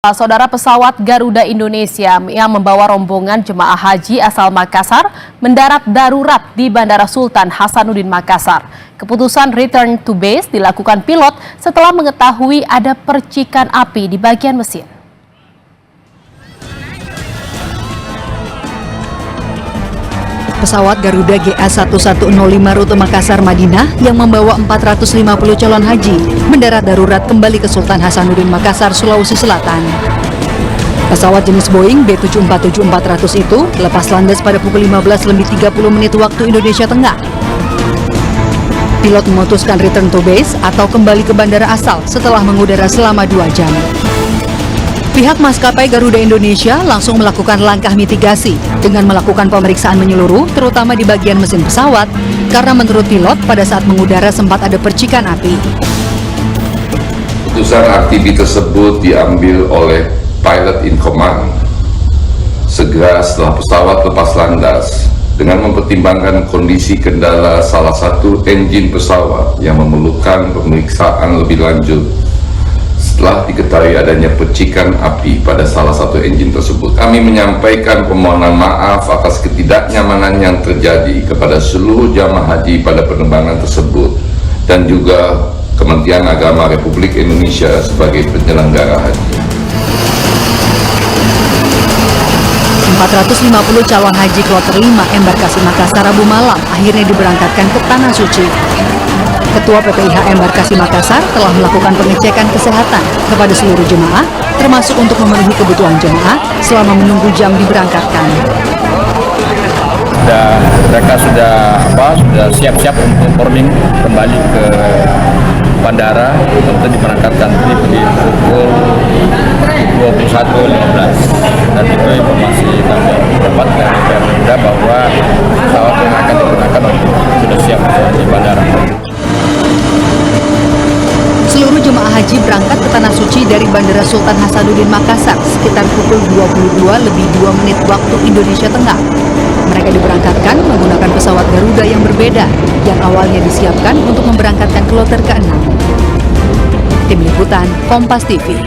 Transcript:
Saudara, pesawat Garuda Indonesia yang membawa rombongan jemaah haji asal Makassar mendarat darurat di Bandara Sultan Hasanuddin Makassar. Keputusan return to base dilakukan pilot setelah mengetahui ada percikan api di bagian mesin. Pesawat Garuda GA1105 rute Makassar Madinah yang membawa 450 calon haji mendarat darurat kembali ke Sultan Hasanuddin Makassar, Sulawesi Selatan. Pesawat jenis Boeing B747-400 itu lepas landas pada pukul 15:30 waktu Indonesia Tengah. Pilot memutuskan return to base atau kembali ke bandara asal setelah mengudara selama 2 jam. Pihak maskapai Garuda Indonesia langsung melakukan langkah mitigasi dengan melakukan pemeriksaan menyeluruh, terutama di bagian mesin pesawat, karena menurut pilot pada saat mengudara sempat ada percikan api. Keputusan RTB tersebut diambil oleh pilot in command segera setelah pesawat lepas landas dengan mempertimbangkan kondisi kendala salah satu engine pesawat yang memerlukan pemeriksaan lebih lanjut. Setelah diketahui adanya percikan api pada salah satu engine tersebut, kami menyampaikan permohonan maaf atas ketidaknyamanan yang terjadi kepada seluruh jamaah haji pada penerbangan tersebut dan juga Kementerian Agama Republik Indonesia sebagai penyelenggara haji. 450 calon haji kloter 5 embarkasi Makassar Rabu malam akhirnya diberangkatkan ke Tanah Suci. Ketua PPIH Embarkasi Makassar telah melakukan pengecekan kesehatan kepada seluruh jemaah, termasuk untuk memenuhi kebutuhan jemaah selama menunggu jam diberangkatkan. Mereka sudah siap-siap untuk boarding kembali ke bandara untuk diberangkatkan di pukul 21.15. Dan itu informasi kami dapat dari Garuda bahwa pesawat yang akan digunakan sudah siap di bandara. Seluruh jemaah haji berangkat ke Tanah Suci dari Bandara Sultan Hasanuddin Makassar sekitar pukul 22:02 waktu Indonesia Tengah. Mereka diberangkatkan menggunakan pesawat Garuda yang berbeda yang awalnya disiapkan untuk memberangkatkan kloter ke-6. Tim Liputan Kompas TV.